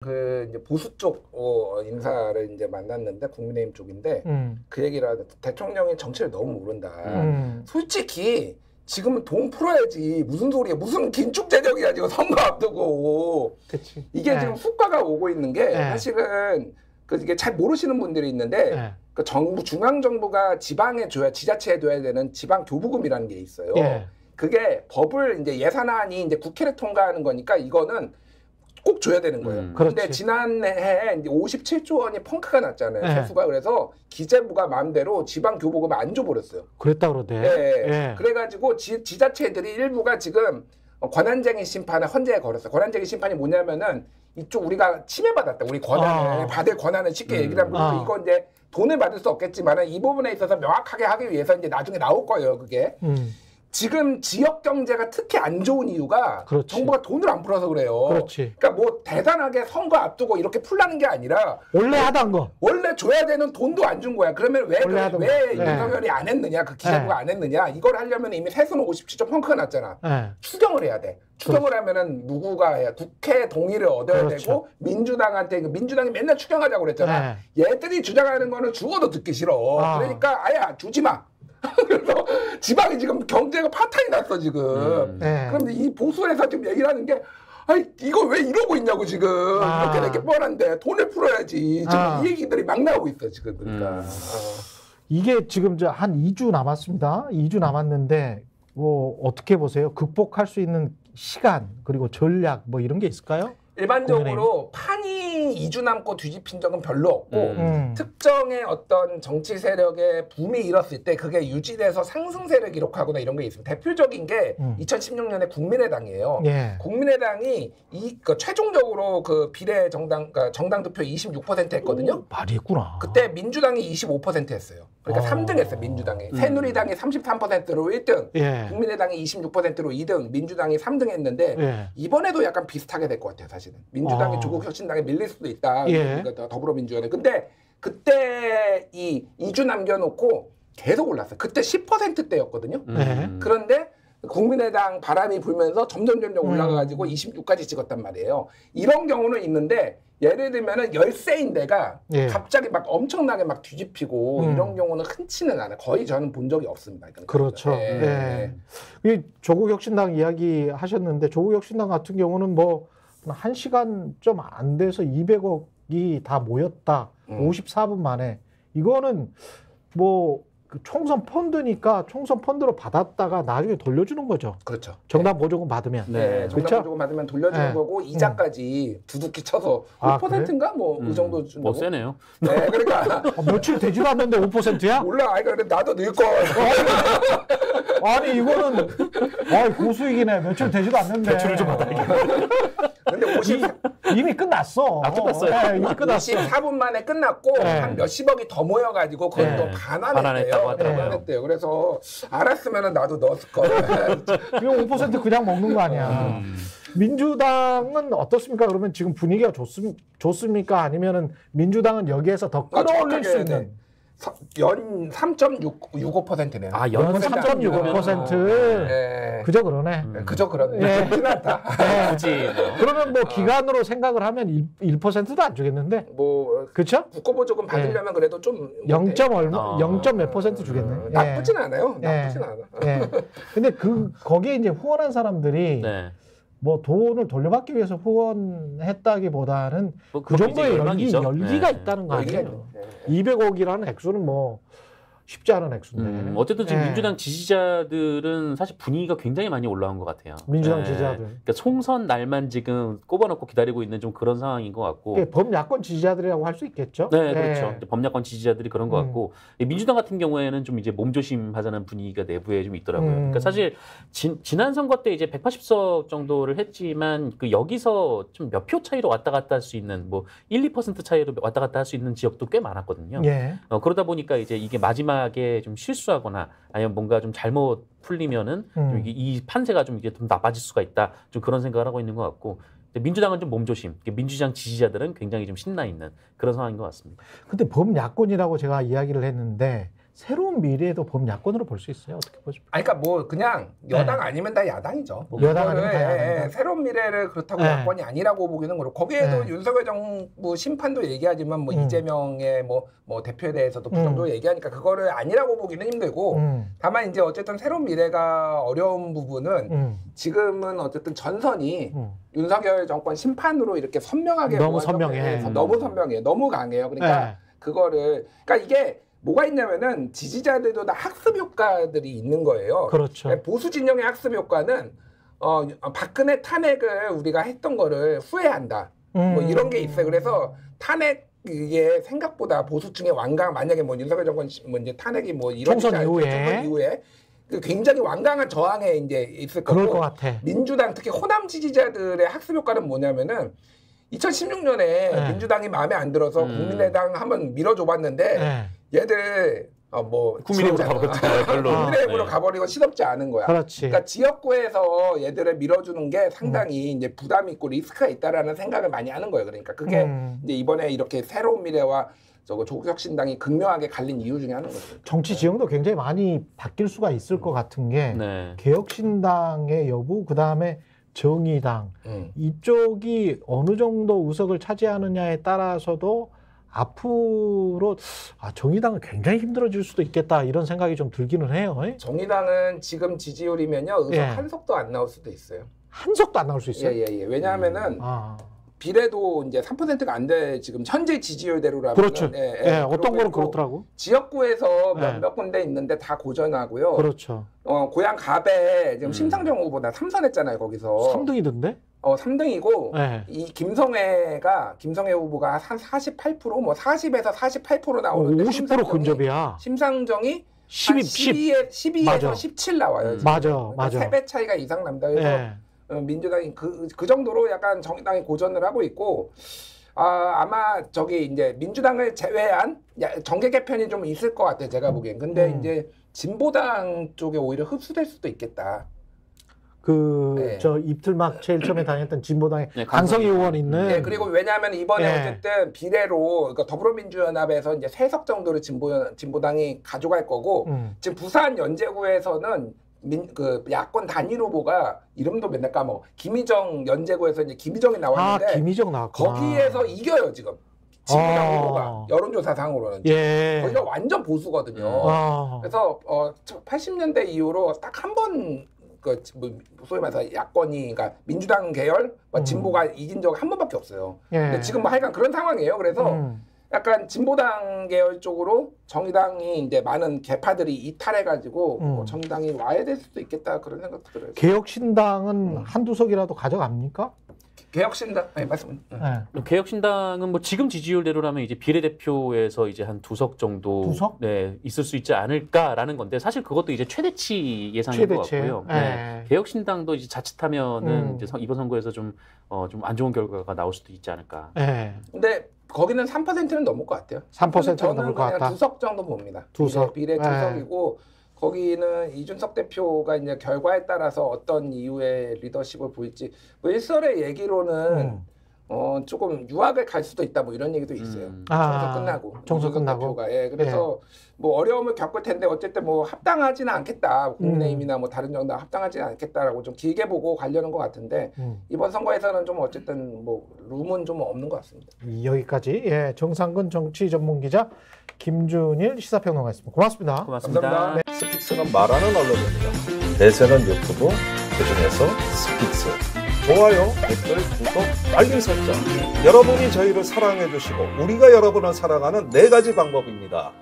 이제 보수 쪽 인사를 이제 만났는데 국민의힘 쪽인데 그 얘기를 하는데 대통령이 정치를 너무 모른다. 솔직히 지금은 돈 풀어야지. 무슨 소리야? 무슨 긴축 재정이야 지금 선거 앞두고. 그치. 이게 지금 후과가 오고 있는 게 사실은 이게 잘 모르시는 분들이 있는데 그 정부 중앙 정부가 지방에 줘야 지자체에 줘야 되는 지방 교부금이라는 게 있어요. 그게 법을 이제 예산안이 이제 국회를 통과하는 거니까 이거는 꼭 줘야 되는 거예요. 근데 지난해 이제 57조 원이 펑크가 났잖아요. 세수가. 그래서 기재부가 마음대로 지방 교부금 안 줘버렸어요. 그랬다 그러대. 그래가지고 지자체들이 일부가 지금 권한쟁의 심판을 헌재에 걸었어요. 권한쟁의 심판이 뭐냐면은 이쪽 우리가 침해받았다. 우리 권한을 받을 권한을 쉽게 얘기를 하면 이거 이제 돈을 받을 수 없겠지만은 이 부분에 있어서 명확하게 하기 위해서 이제 나중에 나올 거예요. 그게. 지금 지역 경제가 특히 안 좋은 이유가 정부가 돈을 안 풀어서 그래요. 그러니까 뭐 대단하게 선거 앞두고 이렇게 풀라는 게 아니라 원래 하던 거. 원래 줘야 되는 돈도 안 준 거야. 그러면 왜 윤석열이 안 했느냐? 그 기재부가 안 했느냐? 이걸 하려면 이미 세수는 57조 펑크가 났잖아. 추경을 해야 돼. 추경을 하면은 누구가 해야 국회 동의를 얻어야 되고 민주당한테 민주당이 맨날 추경하자고 그랬잖아. 얘들이 주장하는 거는 죽어도 듣기 싫어. 그러니까 아야 주지 마. 그래서 지방이 지금 경제가 파탄이 났어 지금. 그런데 이 보수에서 지금 얘기를 하는 게 아이 이거 왜 이러고 있냐고 지금. 이렇게 뻔한데 돈을 풀어야지. 지금 이 얘기들이 막 나오고 있어 지금. 그러니까 이게 지금 한 2주 남았습니다. 2주 남았는데 뭐 어떻게 보세요? 극복할 수 있는 시간 그리고 전략 뭐 이런 게 있을까요? 일반적으로 판이 2주 남고 뒤집힌 적은 별로 없고 특정의 어떤 정치 세력의 붐이 일었을 때 그게 유지돼서 상승세를 기록하거나 이런 게 있습니다. 대표적인 게 2016년에 국민의당이에요. 국민의당이 최종적으로 그 비례 정당 정당 득표 26% 했거든요. 많이 했구나. 그때 민주당이 25% 했어요. 그러니까 3등 했어요. 민주당이. 새누리당이 33%로 1등, 국민의당이 26%로 2등, 민주당이 3등 했는데 이번에도 약간 비슷하게 될 것 같아요. 사실은. 민주당이 조국 혁신당에 밀릴 수도 있다. 더불어민주당에. 근데 그때 이 2주 남겨놓고 계속 올랐어요. 그때 10%대였거든요. 그런데 국민의당 바람이 불면서 점점 올라가가지고 26까지 찍었단 말이에요. 이런 경우는 있는데 예를 들면은 열세인데가 갑자기 막 엄청나게 막 뒤집히고 이런 경우는 흔치는 않아요. 거의 저는 본 적이 없습니다. 그렇죠. 조국 혁신당 이야기 하셨는데 조국 혁신당 같은 경우는 뭐 1시간 좀 안 돼서 200억이 다 모였다. 54분 만에. 이거는 뭐 총선 펀드니까 총선 펀드로 받았다가 나중에 돌려주는 거죠. 그렇죠. 정당 보조금 받으면. 정당 보조금 받으면 돌려주는 거고 이자까지 두둑히 쳐서 5%인가 뭐 그 정도 주는 뭐 세네요. 그러니까 며칠 되지도 않는데 5%야? 몰라. 그래 나도 늘 거. 아니 이거는 고수익이네. 며칠 되지도 않는데. 대출을 좀 받아야겠다. 근데 이미 끝났어. 끝났어요. 이미 끝났어. 54분 만에 끝났고 한 몇십억이 더 모여가지고 그건 또 반환했대요. 그래서 알았으면 나도 넣었을 거야. 이거 5% 그냥 먹는 거 아니야. 민주당은 어떻습니까? 그러면 지금 분위기가 좋습니까? 아니면은 민주당은 여기에서 더 끌어올릴 수 있는? 연 3.65%네요. 연 3.65%. 그저 그러네. 그저 그러네. 그렇진 않다. 그러면 뭐 기간으로 생각을 하면 1%도 안 주겠는데? 뭐 그렇죠? 국고보조금 받으려면 그래도 좀 0. 얼마 0. 몇 % 주겠네. 나쁘진 않아요. 나쁘진 않아. 근데 거기에 이제 후원한 사람들이 뭐 돈을 돌려받기 위해서 후원했다기보다는 뭐 그 정도의 열기가 있다는 거 아니에요. 200억이라는 액수는 뭐 쉽지 않은 액수인데. 어쨌든 지금 민주당 지지자들은 사실 분위기가 굉장히 많이 올라온 것 같아요. 민주당 지지자들. 그러니까 총선 날만 지금 꼽아놓고 기다리고 있는 좀 그런 상황인 것 같고. 범야권 지지자들이라고 할 수 있겠죠. 그렇죠. 범야권 지지자들이 그런 것 같고 민주당 같은 경우에는 좀 이제 몸조심하자는 분위기가 내부에 좀 있더라고요. 그러니까 사실 지난 선거 때 이제 180석 정도를 했지만 여기서 좀 몇 표 차이로 왔다 갔다 할 수 있는 뭐 1, 2% 차이로 왔다 갔다 할 수 있는 지역도 꽤 많았거든요. 그러다 보니까 이제 이게 마지막에 좀 실수하거나 아니면 뭔가 좀 잘못 풀리면은 좀 이 판세가 좀 이게 좀 나빠질 수가 있다. 좀 그런 생각을 하고 있는 것 같고 민주당은 좀 몸조심. 민주당 지지자들은 굉장히 좀 신나 있는 그런 상황인 것 같습니다. 근데 범야권이라고 제가 이야기를 했는데 새로운 미래에도 보면 야권으로 볼 수 있어요. 어떻게 보십니까? 아니, 그러니까 뭐 그냥 여당 아니면 다 야당이죠. 뭐 여당 아니면 다 야당이다. 새로운 미래를 그렇다고 야권이 아니라고 보기는 그렇고 거기에도 윤석열 정부 심판도 얘기하지만 뭐 이재명의 뭐 대표에 대해서도 부정도 얘기하니까 그거를 아니라고 보기는 힘들고 다만 이제 어쨌든 새로운 미래가 어려운 부분은 지금은 어쨌든 전선이 윤석열 정권 심판으로 이렇게 선명하게 너무 선명해. 너무 선명해. 너무 강해요. 그러니까 그거를 그러니까 이게 뭐가 있냐면은 지지자들도 다 학습 효과들이 있는 거예요. 그렇죠. 보수 진영의 학습 효과는 박근혜 탄핵을 우리가 했던 거를 후회한다. 뭐 이런 게 있어요. 그래서 탄핵이 생각보다 보수층의 완강 만약에 뭐 윤석열 정권 뭐 이제 탄핵이 뭐 이런 총선 이후에 굉장히 완강한 저항에 이제 있을 거고. 그럴 것 같아. 민주당 특히 호남 지지자들의 학습 효과는 뭐냐면은 2016년에 민주당이 마음에 안 들어서 국민의당 한번 밀어줘봤는데 얘들 뭐 국민의힘으로 가버렸잖아요. 별로. 국민의힘으로 가버리고 시덥지 않은 거야. 그렇지. 그러니까 지역구에서 얘들을 밀어주는 게 상당히 이제 부담이 있고 리스크가 있다라는 생각을 많이 하는 거예요. 그러니까 그게 이제 이번에 이렇게 새로운 미래와 조국혁신당이 극명하게 갈린 이유 중에 하나인 거죠. 정치 지형도 굉장히 많이 바뀔 수가 있을 것 같은 게 개혁신당의 여부, 그 다음에 정의당 이쪽이 어느 정도 의석을 차지하느냐에 따라서도 앞으로 정의당은 굉장히 힘들어질 수도 있겠다 이런 생각이 좀 들기는 해요. 정의당은 지금 지지율이면요 의석 한 석도 안 나올 수도 있어요. 한 석도 안 나올 수 있어요? 예. 왜냐하면은 비례도 이제 3%가 안 돼 지금 현재 지지율대로라면 그렇죠. 어떤 거는 그렇더라고. 지역구에서 몇 군데 있는데 다 고전하고요. 그렇죠. 고향 갑에 지금 심상정 후보다 3선했잖아요 거기서. 3등이던데? 3등이고 이 김성애 후보가 한 48% 뭐 40에서 48% 나오는데 50% 근접이야. 심상정이 12에서 맞아. 17 나와요. 지금. 맞아. 3배 차이가 이상 납니다. 그래서 민주당이 그 정도로 약간 정의당이 고전을 하고 있고 아마 저기 이제 민주당을 제외한 정계 개편이 좀 있을 것 같아요. 제가 보기엔. 근데 이제 진보당 쪽에 오히려 흡수될 수도 있겠다. 저 입틀막 제일 처음에 다녔던 진보당의 강성희 의원 있는. 그리고 왜냐하면 이번에 어쨌든 비례로 그러니까 더불어민주연합에서 이제 3석 정도를 진보당이 가져갈 거고 지금 부산 연제구에서는 그 야권 단일 후보가 이름도 맨날 까먹어. 김희정 연제구에서 이제 김희정이 나왔는데 김희정 나왔구나. 거기에서 이겨요 지금. 진보당 후보가 여론조사상으로는 거기가 완전 보수거든요. 그래서 80년대 이후로 딱 한 번 소위 말해서 야권이 그러니까 민주당 계열 진보가 이긴 적 한 번밖에 없어요. 근데 지금 뭐 하여간 그런 상황이에요. 그래서 약간 진보당 계열 쪽으로 정의당이 이제 많은 개파들이 이탈해가지고 정의당이 와야 될 수도 있겠다 그런 생각도 들어요. 개혁신당은 한두 석이라도 가져갑니까? 개혁신당 말씀. 개혁신당은 뭐 지금 지지율대로라면 이제 비례대표에서 이제 한 2석 정도 있을 수 있지 않을까라는 건데 사실 그것도 이제 최대치 예상인 것 같고요. 개혁신당도 이제 자칫하면은 이제 이번 선거에서 좀 안 좋은 결과가 나올 수도 있지 않을까. 근데 거기는 3%는 넘을 것 같아요. 3%는 넘을 것 같다. 2석 정도 봅니다. 2석. 비례 2석이고 거기는 이준석 대표가 이제 결과에 따라서 어떤 이후의 리더십을 보일지 뭐 일설의 얘기로는 조금 유학을 갈 수도 있다 뭐 이런 얘기도 있어요. 총선 끝나고. 대표가. 그래서 뭐 어려움을 겪을 텐데 어쨌든 뭐 합당하지는 않겠다. 국민의힘이나 뭐 다른 정당 합당하지는 않겠다라고 좀 길게 보고 가려는 것 같은데 이번 선거에서는 좀 어쨌든 뭐 룸은 좀 없는 것 같습니다. 여기까지 정상근 정치전문기자 김준일 시사평론가였습니다. 고맙습니다. 고맙습니다. 스픽스는 말하는 언론입니다. 대세는 유튜브, 그중에서 스픽스. 좋아요, 댓글, 구독, 알림 설정. 여러분이 저희를 사랑해 주시고 우리가 여러분을 사랑하는 4가지 방법입니다.